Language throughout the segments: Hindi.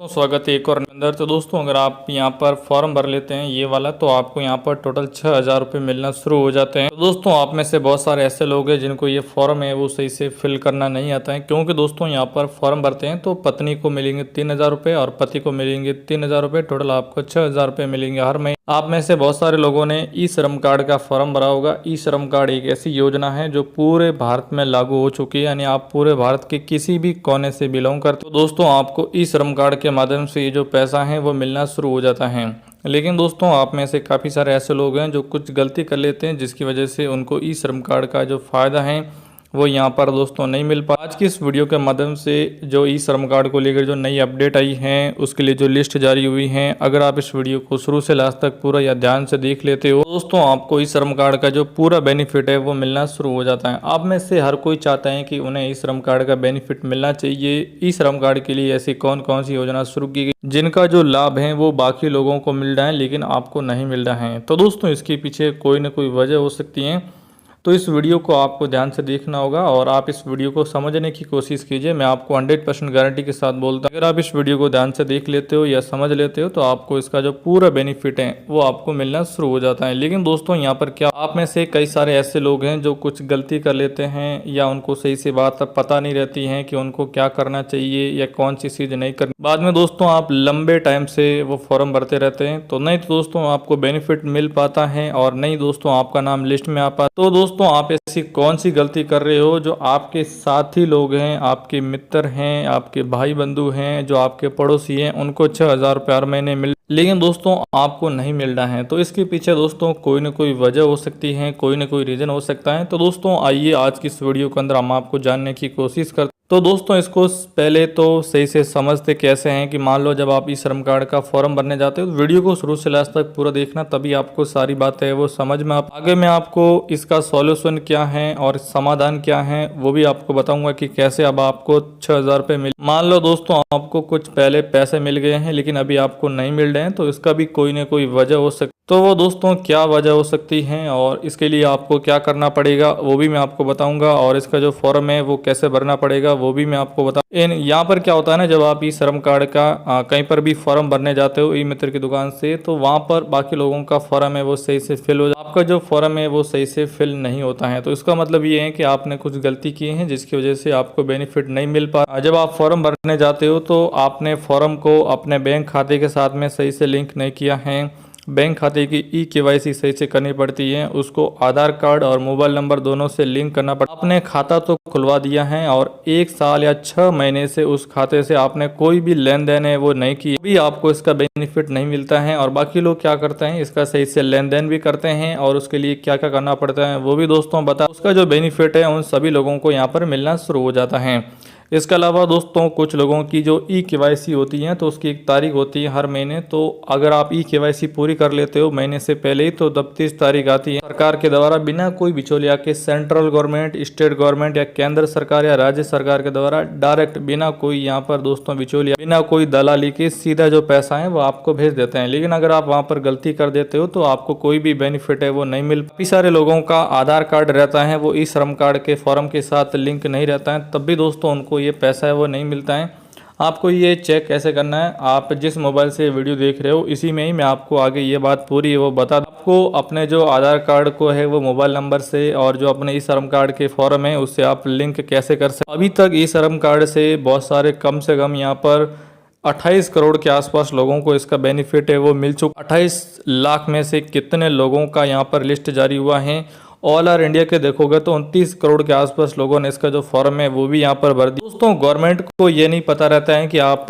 तो स्वागत है एक और अंदर। तो दोस्तों अगर आप यहाँ पर फॉर्म भर लेते हैं ये वाला तो आपको यहाँ पर टोटल 6,000 रुपये मिलना शुरू हो जाते हैं। तो दोस्तों आप में से बहुत सारे ऐसे लोग हैं जिनको ये फॉर्म है वो सही से फिल करना नहीं आता है, क्योंकि दोस्तों यहाँ पर फॉर्म भरते हैं तो पत्नी को मिलेंगे 3,000 रुपये और पति को मिलेंगे 3,000 रुपये, टोटल आपको 6,000 रुपये मिलेंगे हर महीने। आप में से बहुत सारे लोगों ने ई श्रम कार्ड का फॉर्म भरा होगा। ई श्रम कार्ड एक ऐसी योजना है जो पूरे भारत में लागू हो चुकी है, यानी आप पूरे भारत के किसी भी कोने से बिलोंग करते हो दोस्तों आपको ई श्रम कार्ड के माध्यम से ये जो पैसा है वो मिलना शुरू हो जाता है। लेकिन दोस्तों आप में से काफ़ी सारे ऐसे लोग हैं जो कुछ गलती कर लेते हैं जिसकी वजह से उनको ई श्रम कार्ड का जो फ़ायदा है वो यहाँ पर दोस्तों नहीं मिल पा। आज की इस वीडियो के माध्यम से जो ई श्रम कार्ड को लेकर जो नई अपडेट आई है उसके लिए जो लिस्ट जारी हुई है, अगर आप इस वीडियो को शुरू से लास्ट तक पूरा या ध्यान से देख लेते हो दोस्तों आपको ई श्रम कार्ड का जो पूरा बेनिफिट है वो मिलना शुरू हो जाता है। आप में से हर कोई चाहता है कि उन्हें ई श्रम कार्ड का बेनिफिट मिलना चाहिए। ई श्रम कार्ड के लिए ऐसी कौन कौन सी योजना शुरू की गई जिनका जो लाभ है वो बाकी लोगों को मिल रहा है लेकिन आपको नहीं मिल रहा है। तो दोस्तों इसके पीछे कोई ना कोई वजह हो सकती है, तो इस वीडियो को आपको ध्यान से देखना होगा और आप इस वीडियो को समझने की कोशिश कीजिए। मैं आपको 100% गारंटी के साथ बोलता हूँ, अगर आप इस वीडियो को ध्यान से देख लेते हो या समझ लेते हो तो आपको इसका जो पूरा बेनिफिट है वो आपको मिलना शुरू हो जाता है। लेकिन दोस्तों यहाँ पर क्या आप में से कई सारे ऐसे लोग हैं जो कुछ गलती कर लेते हैं या उनको सही से बात पता नहीं रहती है कि उनको क्या करना चाहिए या कौन सी चीज़ नहीं करनी। बाद में दोस्तों आप लंबे टाइम से वो फॉर्म भरते रहते हैं तो नहीं तो दोस्तों आपको बेनिफिट मिल पाता है और नहीं दोस्तों आपका नाम लिस्ट में आ पाता। तो दोस्तों आप ऐसी कौन सी गलती कर रहे हो जो आपके साथी लोग हैं, आपके मित्र हैं, आपके भाई बंधु हैं, जो आपके पड़ोसी हैं, उनको 6,000 रुपये हर महीने मिल लेकिन दोस्तों आपको नहीं मिल रहा है। तो इसके पीछे दोस्तों कोई ना कोई वजह हो सकती है, कोई ना कोई रीज़न हो सकता है। तो दोस्तों आइए आज की इस वीडियो के अंदर हम आपको जानने की कोशिश करते। तो दोस्तों इसको पहले तो सही से समझते कैसे हैं कि मान लो जब आप ई श्रम कार्ड का फॉर्म भरने जाते हो तो वीडियो को शुरू से लास्ट तक पूरा देखना, तभी आपको सारी बातें वो समझ में आगे मैं आपको इसका सॉल्यूशन क्या है और समाधान क्या है वो भी आपको बताऊंगा कि कैसे अब आपको 6,000 रुपये मिल। मान लो दोस्तों आपको कुछ पहले पैसे मिल गए हैं लेकिन अभी आपको नहीं मिल रहे हैं तो इसका भी कोई ना कोई वजह हो सकती। तो वो दोस्तों क्या वजह हो सकती है और इसके लिए आपको क्या करना पड़ेगा वो भी मैं आपको बताऊंगा और इसका जो फॉर्म है वो कैसे भरना पड़ेगा वो भी मैं आपको बता। यहाँ पर क्या होता है ना, जब आप ई श्रम कार्ड का कहीं पर भी फॉर्म भरने जाते हो ई मित्र की दुकान से तो वहाँ पर बाकी लोगों का फॉर्म है वो सही से फिल हो जाता है, आपका जो फॉर्म है वो सही से फिल नहीं होता है। तो इसका मतलब ये है कि आपने कुछ गलती की है जिसकी वजह से आपको बेनिफिट नहीं मिल पा। जब आप फॉर्म भरने जाते हो तो आपने फॉर्म को अपने बैंक खाते के साथ में सही से लिंक नहीं किया है। बैंक खाते की KYC सही से करनी पड़ती है, उसको आधार कार्ड और मोबाइल नंबर दोनों से लिंक करना पड़ता है। आपने खाता तो खुलवा दिया है और 1 साल या 6 महीने से उस खाते से आपने कोई भी लेन देन है वो नहीं किया, भी आपको इसका बेनिफिट नहीं मिलता है। और बाकी लोग क्या करते हैं इसका सही से लेन देन भी करते हैं और उसके लिए क्या क्या करना पड़ता है वो भी दोस्तों बता। उसका जो बेनिफिट है उन सभी लोगों को यहाँ पर मिलना शुरू हो जाता है। इसके अलावा दोस्तों कुछ लोगों की जो KYC होती है तो उसकी एक तारीख होती है हर महीने, तो अगर आप KYC पूरी कर लेते हो महीने से पहले ही तो 29 तारीख आती है सरकार के द्वारा बिना कोई बिचौलिया के, सेंट्रल गवर्नमेंट, स्टेट गवर्नमेंट या केंद्र सरकार या राज्य सरकार के द्वारा डायरेक्ट बिना कोई यहाँ पर दोस्तों बिचौलिया, बिना कोई दलाली के सीधा जो पैसा है वो आपको भेज देते हैं। लेकिन अगर आप वहाँ पर गलती कर देते हो तो आपको कोई भी बेनिफिट है वो नहीं मिल। काफ़ी सारे लोगों का आधार कार्ड रहता है वो ई श्रम कार्ड के फॉर्म के साथ लिंक नहीं रहता है, तब भी दोस्तों उनको ये पैसा है वो नहीं मिलता है। आपको ये चेक कैसे करना है, आप जिस मोबाइल से वीडियो देख रहे हो इसी में ही मैं आपको आगे ये बात पूरी वो बता दूं। आपको अपने जो आधार कार्ड को है वो मोबाइल नंबर से और जो अपने ई श्रम कार्ड के फॉर्म है उससे आप लिंक कैसे कर सकते। अभी तक ई श्रम कार्ड से बहुत सारे कम से कम यहाँ पर 28 करोड़ के आसपास लोगों को इसका बेनिफिट है वो मिल चुका। 28 लाख में से कितने लोगों का यहाँ पर लिस्ट जारी हुआ है, ऑल ओवर इंडिया के देखोगे तो 29 करोड़ के आसपास लोगों ने इसका जो फॉर्म है वो भी यहाँ पर भर दिया। दोस्तों गवर्नमेंट को ये नहीं पता रहता है कि आप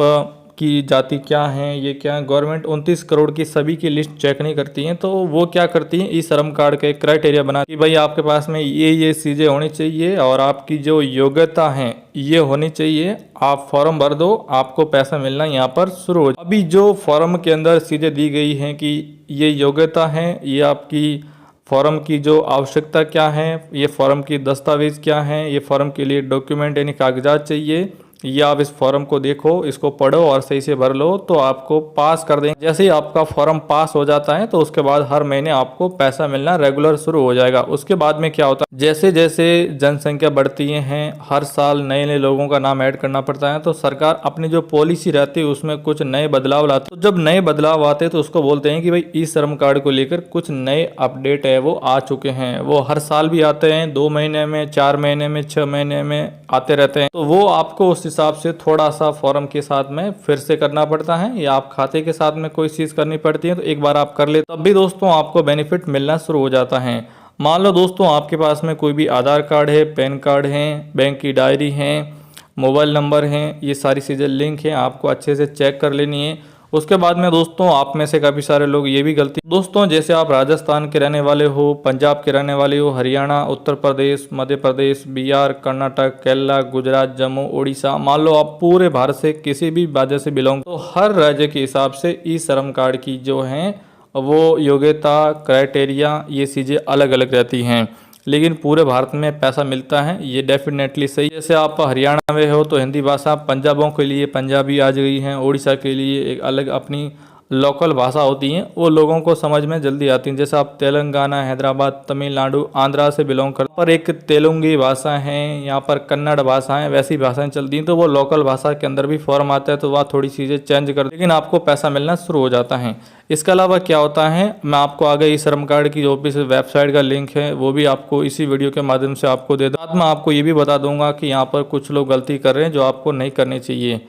की जाति क्या है, ये क्या है। गवर्नमेंट 29 करोड़ की सभी की लिस्ट चेक नहीं करती है, तो वो क्या करती है ई श्रम कार्ड का एक क्राइटेरिया बना कि भाई आपके पास में ये चीज़ें होनी चाहिए और आपकी जो योग्यता है ये होनी चाहिए, आप फॉर्म भर दो, आपको पैसा मिलना यहाँ पर शुरू हो। अभी जो फॉर्म के अंदर चीज़ें दी गई हैं कि ये योग्यता है, ये आपकी फॉर्म की जो आवश्यकता क्या है, ये फॉर्म की दस्तावेज क्या है, ये फॉर्म के लिए डॉक्यूमेंट यानी कागजात चाहिए, ये आप इस फॉर्म को देखो, इसको पढ़ो और सही से भर लो तो आपको पास कर देंगे। जैसे ही आपका फॉर्म पास हो जाता है तो उसके बाद हर महीने आपको पैसा मिलना रेगुलर शुरू हो जाएगा। उसके बाद में क्या होता है, जैसे जैसे जनसंख्या बढ़ती है हर साल नए नए लोगों का नाम ऐड करना पड़ता है, तो सरकार अपनी जो पॉलिसी रहती है उसमें कुछ नए बदलाव लाती है। तो जब नए बदलाव आते हैं तो उसको बोलते हैं कि भाई ई श्रम कार्ड को लेकर कुछ नए अपडेट है वो आ चुके हैं। वो हर साल भी आते हैं, 2 महीने में, 4 महीने में, 6 महीने में आते रहते हैं। तो वो आपको उस हिसाब से थोड़ा सा फॉर्म के साथ में फिर से करना पड़ता है, या आप खाते के साथ में कोई चीज़ करनी पड़ती है। तो एक बार आप कर ले तब भी दोस्तों आपको बेनिफिट मिलना शुरू हो जाता है। मान लो दोस्तों आपके पास में कोई भी आधार कार्ड है, पैन कार्ड है, बैंक की डायरी है, मोबाइल नंबर है, ये सारी चीज़ें लिंक है, आपको अच्छे से चेक कर लेनी है। उसके बाद में दोस्तों आप में से काफ़ी सारे लोग ये भी गलती, दोस्तों जैसे आप राजस्थान के रहने वाले हो, पंजाब के रहने वाले हो, हरियाणा, उत्तर प्रदेश, मध्य प्रदेश, बिहार, कर्नाटक, केरला, गुजरात, जम्मू, उड़ीसा, मान लो आप पूरे भारत से किसी भी राज्य से बिलोंग, तो हर राज्य के हिसाब से ई श्रम कार्ड की जो है वो योग्यता, क्राइटेरिया, ये चीज़ें अलग अलग रहती हैं, लेकिन पूरे भारत में पैसा मिलता है, ये डेफिनेटली सही। जैसे आप हरियाणा में हो तो हिंदी भाषा, पंजाबों के लिए पंजाबी आ गई है, उड़ीसा के लिए एक अलग अपनी लोकल भाषा होती हैं, वो लोगों को समझ में जल्दी आती हैं। जैसे आप तेलंगाना, हैदराबाद, तमिलनाडु, आंध्रा से बिलोंग कर, पर एक तेलुगी भाषा है, यहाँ पर कन्नड़ भाषा है, वैसी भाषाएं चलती हैं, तो वो लोकल भाषा के अंदर भी फॉर्म आता है, तो वह थोड़ी चीज़ें चेंज कर, लेकिन आपको पैसा मिलना शुरू हो जाता है। इसके अलावा क्या होता है, मैं आपको आगे ई श्रम कार्ड की जो ऑफिशियल वेबसाइट का लिंक है वो भी आपको इसी वीडियो के माध्यम से आपको दे दूँ। साथ में आपको ये भी बता दूंगा कि यहाँ पर कुछ लोग गलती कर रहे हैं जो आपको नहीं करनी चाहिए।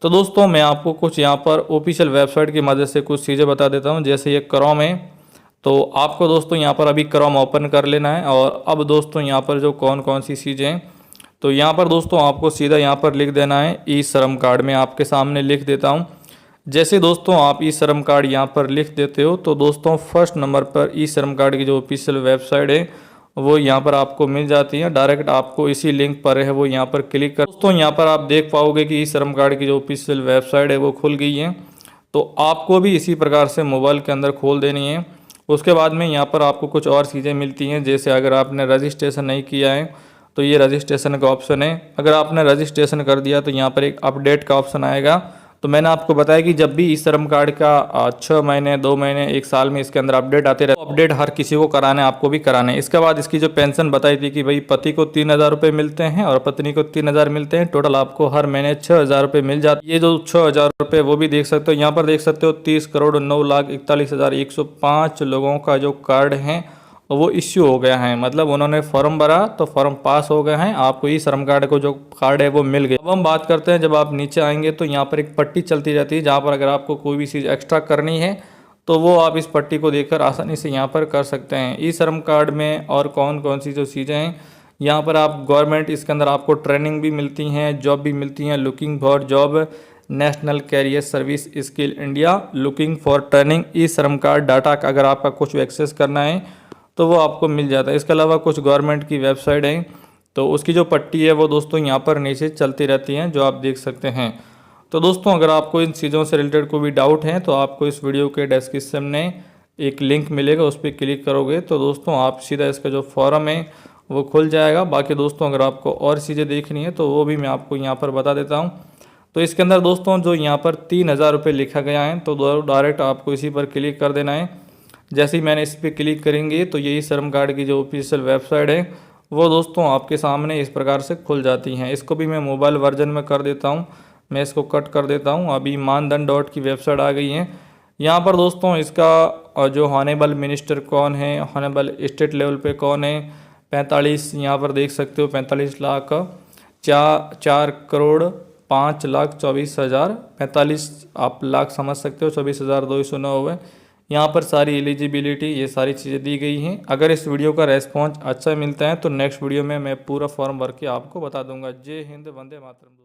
तो दोस्तों मैं आपको कुछ यहाँ पर ऑफिशियल वेबसाइट की मदद से कुछ चीज़ें बता देता हूँ। जैसे ये क्रोम है, तो आपको दोस्तों यहाँ पर अभी क्रोम ओपन कर लेना है। और अब दोस्तों यहाँ पर जो कौन कौन सी चीज़ें हैं, तो यहाँ पर दोस्तों आपको सीधा यहाँ पर लिख देना है ई श्रम कार्ड। मैं आपके सामने लिख देता हूँ। जैसे दोस्तों आप ई श्रम कार्ड यहाँ पर लिख देते हो तो दोस्तों फर्स्ट नंबर पर ई श्रम कार्ड की जो ऑफिशियल वेबसाइट है वो यहाँ पर आपको मिल जाती है। डायरेक्ट आपको इसी लिंक पर है वो यहाँ पर क्लिक कर, दोस्तों यहाँ पर आप देख पाओगे कि ई श्रम कार्ड की जो ऑफिशियल वेबसाइट है वो खुल गई है। तो आपको भी इसी प्रकार से मोबाइल के अंदर खोल देनी है। उसके बाद में यहाँ पर आपको कुछ और चीज़ें मिलती हैं। जैसे अगर आपने रजिस्ट्रेशन नहीं किया है तो ये रजिस्ट्रेशन का ऑप्शन है। अगर आपने रजिस्ट्रेशन कर दिया तो यहाँ पर एक अपडेट का ऑप्शन आएगा। तो मैंने आपको बताया कि जब भी ई श्रम कार्ड का 6 महीने, 2 महीने, 1 साल में इसके अंदर अपडेट आते रहते, अपडेट हर किसी को कराना है, आपको भी कराना है। इसके बाद इसकी जो पेंशन बताई थी कि भाई पति को 3,000 रुपये मिलते हैं और पत्नी को 3,000 मिलते हैं, टोटल आपको हर महीने 6,000 रुपये मिल जाते हैं। ये जो 6,000 रुपये वो भी देख सकते हो, यहाँ पर देख सकते हो 30,09,41,105 लोगों का जो कार्ड है वो इश्यू हो गया है। मतलब उन्होंने फॉर्म भरा तो फॉर्म पास हो गए हैं, आपको ई श्रम कार्ड को जो कार्ड है वो मिल गया। अब हम बात करते हैं, जब आप नीचे आएंगे तो यहाँ पर एक पट्टी चलती रहती है, जहाँ पर अगर आपको कोई भी चीज़ एक्स्ट्रा करनी है तो वो आप इस पट्टी को देखकर आसानी से यहाँ पर कर सकते हैं। ई श्रम कार्ड में और कौन कौन सी जो चीज़ें हैं, यहाँ पर आप गवर्नमेंट, इसके अंदर आपको ट्रेनिंग भी मिलती हैं, जॉब भी मिलती हैं। Looking for job, national career service, skill India, looking for training, e Shram card data का अगर आपका कुछ एक्सेस करना है तो वो आपको मिल जाता है। इसके अलावा कुछ गवर्नमेंट की वेबसाइट है तो उसकी जो पट्टी है वो दोस्तों यहाँ पर नीचे चलती रहती हैं, जो आप देख सकते हैं। तो दोस्तों अगर आपको इन चीज़ों से रिलेटेड कोई भी डाउट है तो आपको इस वीडियो के डिस्क्रिप्शन में एक लिंक मिलेगा, उस पर क्लिक करोगे तो दोस्तों आप सीधा इसका जो फॉर्म है वो खुल जाएगा। बाकी दोस्तों अगर आपको और चीज़ें देखनी है तो वो भी मैं आपको यहाँ पर बता देता हूँ। तो इसके अंदर दोस्तों जो यहाँ पर 3,000 रुपये लिखा गया है तो डायरेक्ट आपको इसी पर क्लिक कर देना है। जैसे ही मैंने इस पर क्लिक करेंगे तो यही श्रम कार्ड की जो ऑफिशियल वेबसाइट है वो दोस्तों आपके सामने इस प्रकार से खुल जाती हैं। इसको भी मैं मोबाइल वर्जन में कर देता हूँ, मैं इसको कट कर देता हूँ। अभी मानधन डॉट की वेबसाइट आ गई है। यहाँ पर दोस्तों इसका जो हॉनेबल मिनिस्टर कौन है, हॉनेबल स्टेट लेवल पे कौन है, 45 यहाँ पर देख सकते हो, 45 लाख 4,05,24,000, 45 आप लाख समझ सकते हो, 24,209 यहाँ पर सारी एलिजिबिलिटी, ये सारी चीज़ें दी गई हैं। अगर इस वीडियो का रेस्पॉन्स अच्छा मिलता है तो नेक्स्ट वीडियो में मैं पूरा फॉर्म भर के आपको बता दूंगा। जय हिंद, वंदे मातरम।